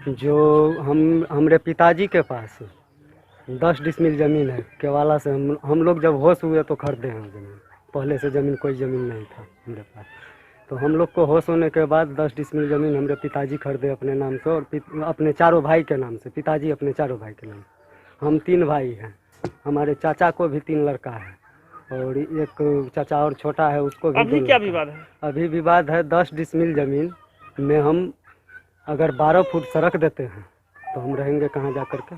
जो हमारे पिताजी के पास 10 डिसमिल ज़मीन है केवाला से। हम लोग जब होश हुए तो खरीदे हैं ज़मीन। पहले से कोई ज़मीन नहीं था हमारे पास। तो हम लोग को होश होने के बाद 10 डिसमिल ज़मीन हमारे पिताजी खरीदे अपने नाम से और अपने चारों भाई के नाम से। पिताजी अपने चारों भाई के नाम से। हम 3 भाई हैं। हमारे चाचा को भी 3 लड़का है और एक चाचा और छोटा है, उसको भी 2 अभी लड़का क्या विवाद है? अभी विवाद है 10 डिसमिल ज़मीन में। हम अगर 12 फुट सड़क देते हैं तो हम रहेंगे कहाँ जा कर के?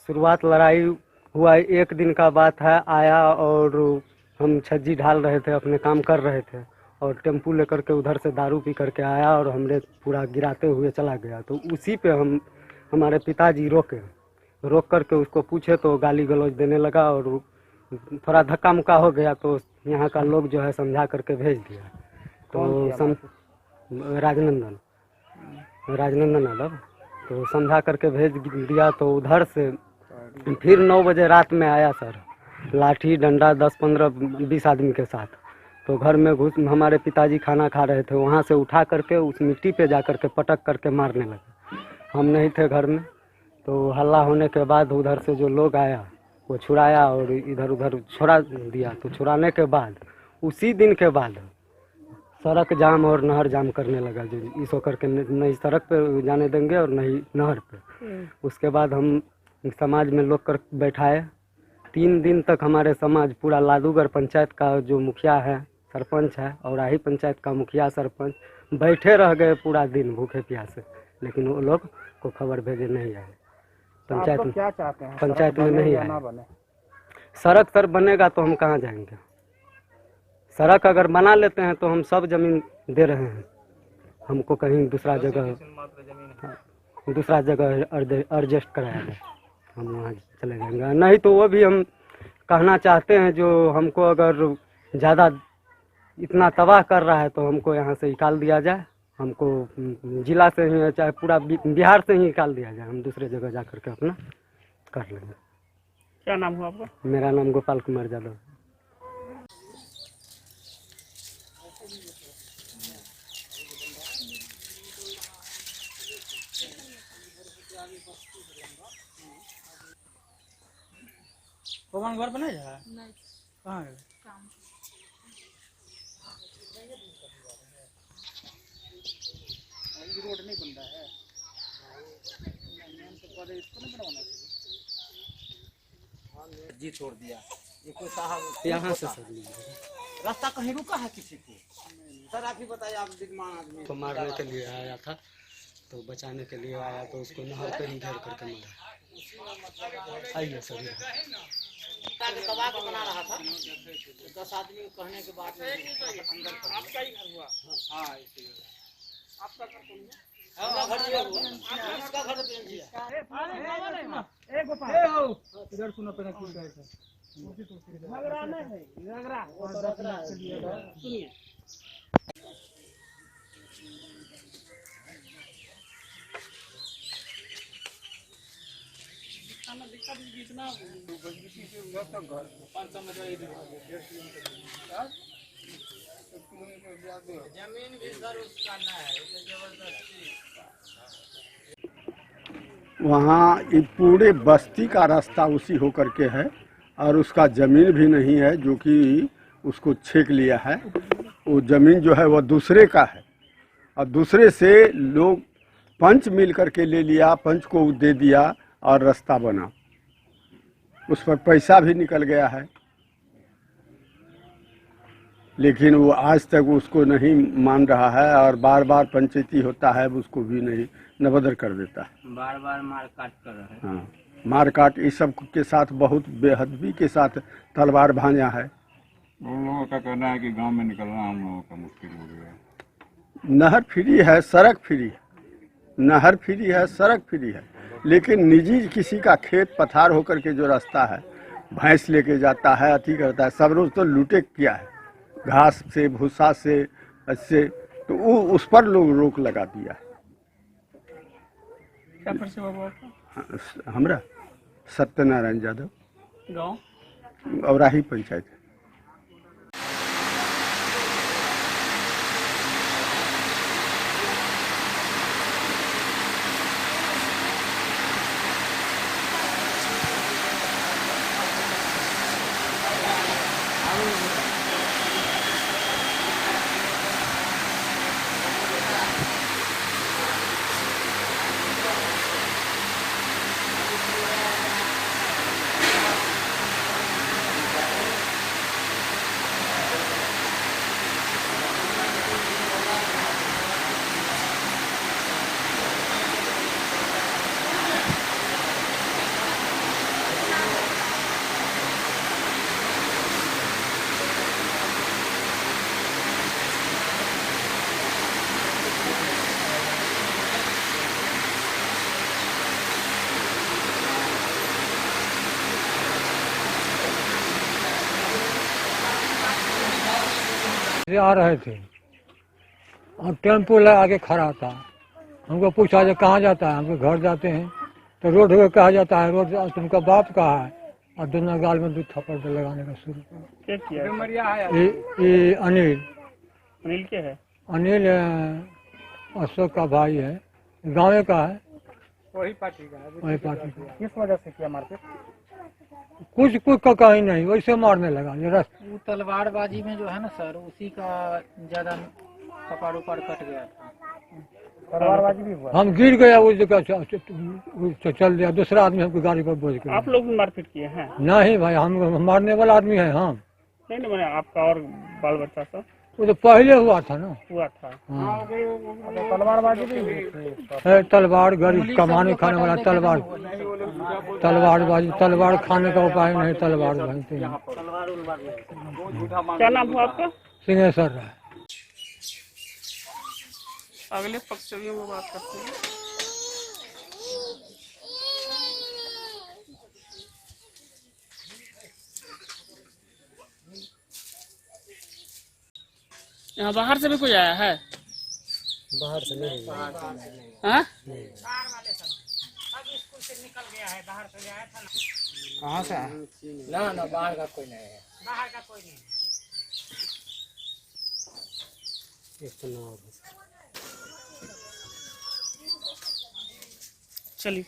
शुरुआत लड़ाई हुआ 1 दिन का बात है। आया और हम छज्जी ढाल रहे थे, अपने काम कर रहे थे और टेम्पू लेकर के उधर से दारू पी करके आया और हमने पूरा गिराते हुए चला गया। तो उसी पे हमारे पिताजी रोक करके उसको पूछे तो गाली गलौज देने लगा और थोड़ा धक्का मुक्का हो गया। तो यहाँ का लोग जो है समझा करके भेज दिया। तो राजनंदन यादव तो समझा करके भेज दिया। तो उधर से फिर 9 बजे रात में आया सर, लाठी डंडा 10, 15, 20 आदमी के साथ। तो घर में घुस, हमारे पिताजी खाना खा रहे थे, वहाँ से उठा करके उस मिट्टी पे जा करके पटक करके मारने लगे। हम नहीं थे घर में। तो हल्ला होने के बाद उधर से जो लोग आया वो छुड़ाया और इधर उधर छोड़ा दिया। तो छुड़ाने के बाद उसी दिन के बाद सड़क जाम और नहर जाम करने लगा। जो इस होकर के नहीं सड़क पे जाने देंगे और नहीं नहर पे। उसके बाद हम समाज में लोग कर बैठाए। 3 दिन तक हमारे समाज पूरा लादूगढ़ पंचायत का जो मुखिया है, सरपंच है और आही पंचायत का मुखिया सरपंच बैठे रह गए पूरा दिन भूखे प्यासे, लेकिन वो लोग को खबर भेजे नहीं आए। पंचायत में क्या चाहते हैं? पंचायत में नहीं आए। सड़क सर बनेगा तो हम कहाँ जाएंगे? सड़क अगर बना लेते हैं तो हम सब जमीन दे रहे हैं। हमको कहीं दूसरा जगह एडजस्ट कराया जाए, हम वहाँ चले जाएंगे। नहीं तो वो भी हम कहना चाहते हैं, जो हमको अगर ज़्यादा इतना तबाह कर रहा है तो हमको यहाँ से निकाल दिया जाए। हमको जिला से ही चाहे पूरा बिहार से ही निकाल दिया जाए। हम दूसरे जगह जा कर के अपना कर लेंगे। क्या नाम हुआ आपका? मेरा नाम गोपाल कुमार यादव। भगवान घर बनाया है? नहीं। कहाँ है? रोड नहीं बन रहा है। इसको नहीं बनवाना चाहिए। जी छोड़ दिया। ये कोई साहब यहाँ से रास्ता कहीं रुका है किसी को? सर आप ही बताइए, आप विद्यमान आदमी। तो मारने के लिए आया था, तो बचाने के लिए आया तो उसको नहर पे ही घेर करके मारा। आइए सर। दबा के बना रहा था। 10 आदमी कहने के बाद अंदर आपका ही घर हुआ। हाँ आपका घर कौन है? आपका घर इधर सुनो पहले कुछ झगड़ा नहीं है, झगड़ा सुनिए। जमीन भी सर उसका ना है, जबरदस्ती। वहाँ ये पूरे बस्ती का रास्ता उसी होकर के है और उसका ज़मीन भी नहीं है, जो कि उसको छेक लिया है। वो ज़मीन जो है वह दूसरे का है और दूसरे से लोग पंच मिल करके ले लिया, पंच को दे दिया और रास्ता बना। उस पर पैसा भी निकल गया है, लेकिन वो आज तक उसको नहीं मान रहा है और बार बार पंचायती होता है उसको भी नहीं नबदर कर देता है। बार बार मारकाट कर रहे हैं। हाँ, मारकाट इस सब के साथ बहुत बेहदबी के साथ तलवार भांजा है। उन लोगों का कहना है कि गांव में निकलना हम लोगों का मुश्किल हो गया। नहर फ्री है, सड़क फ्री है, नहर फ्री है, सड़क फ्री है, लेकिन निजी किसी का खेत पथार होकर के जो रास्ता है, भैंस लेके जाता है, अति करता है, सब रोज तो लूटे किया है घास से, भूसा से, ऐसे तो वो उस पर लोग रोक लगा दिया है। क्या परिचय बाबू आपका? हमरा सत्यनारायण यादव, गाँव औराही पंचायत। से आ रहे थे और टेम्पो लगा के खड़ा था। हमको पूछा जो कहाँ जाता है, हमको घर जाते हैं। तो रोड को कहा जाता है, रोड तुमका बाप कहा है, और दोनों गाल में 2 थप्पड़ लगाने का शुरू किया। क्या किया? ये अनिल अनिल के है? अनिल अशोक का भाई है, गाँव का है, वही पार्टी का है। वही पार्टी का। किस वजह से किया मारपीट? कुछ का कहीं नहीं, वैसे मारने लगा। ये वो तलवारबाजी में जो है ना सर, उसी का ज्यादा कपाड़ उपाड़ कट गया था। तलवारबाजी भी हुआ? हम गिर गया उस जगह से, चल दिया। दूसरा आदमी हमको गाड़ी पर बोझ के। आप लोग भी मारपीट किए हैं? नहीं भाई, हम मारने वाला आदमी है हम। नहीं नहीं, मैंने आपका और बाल बच्चा सब वो तो पहले हुआ था ना। हुआ था। हाँ। तलवारबाजी भी हुई थी? है तलवार, गरीब कमाने खाने वाला तलवार, तलवारबाजी, तलवार खाने का उपाय नहीं, तलवार बनते हैं। क्या नाम हुआ आपका? सिंहेश्वर है। अगले पक्षियों में बात करते हैं। यहाँ बाहर से भी कोई आया है? बाहर से नहीं, हाँ? कहाँ से है? ना बाहर का कोई नहीं है। चलिए।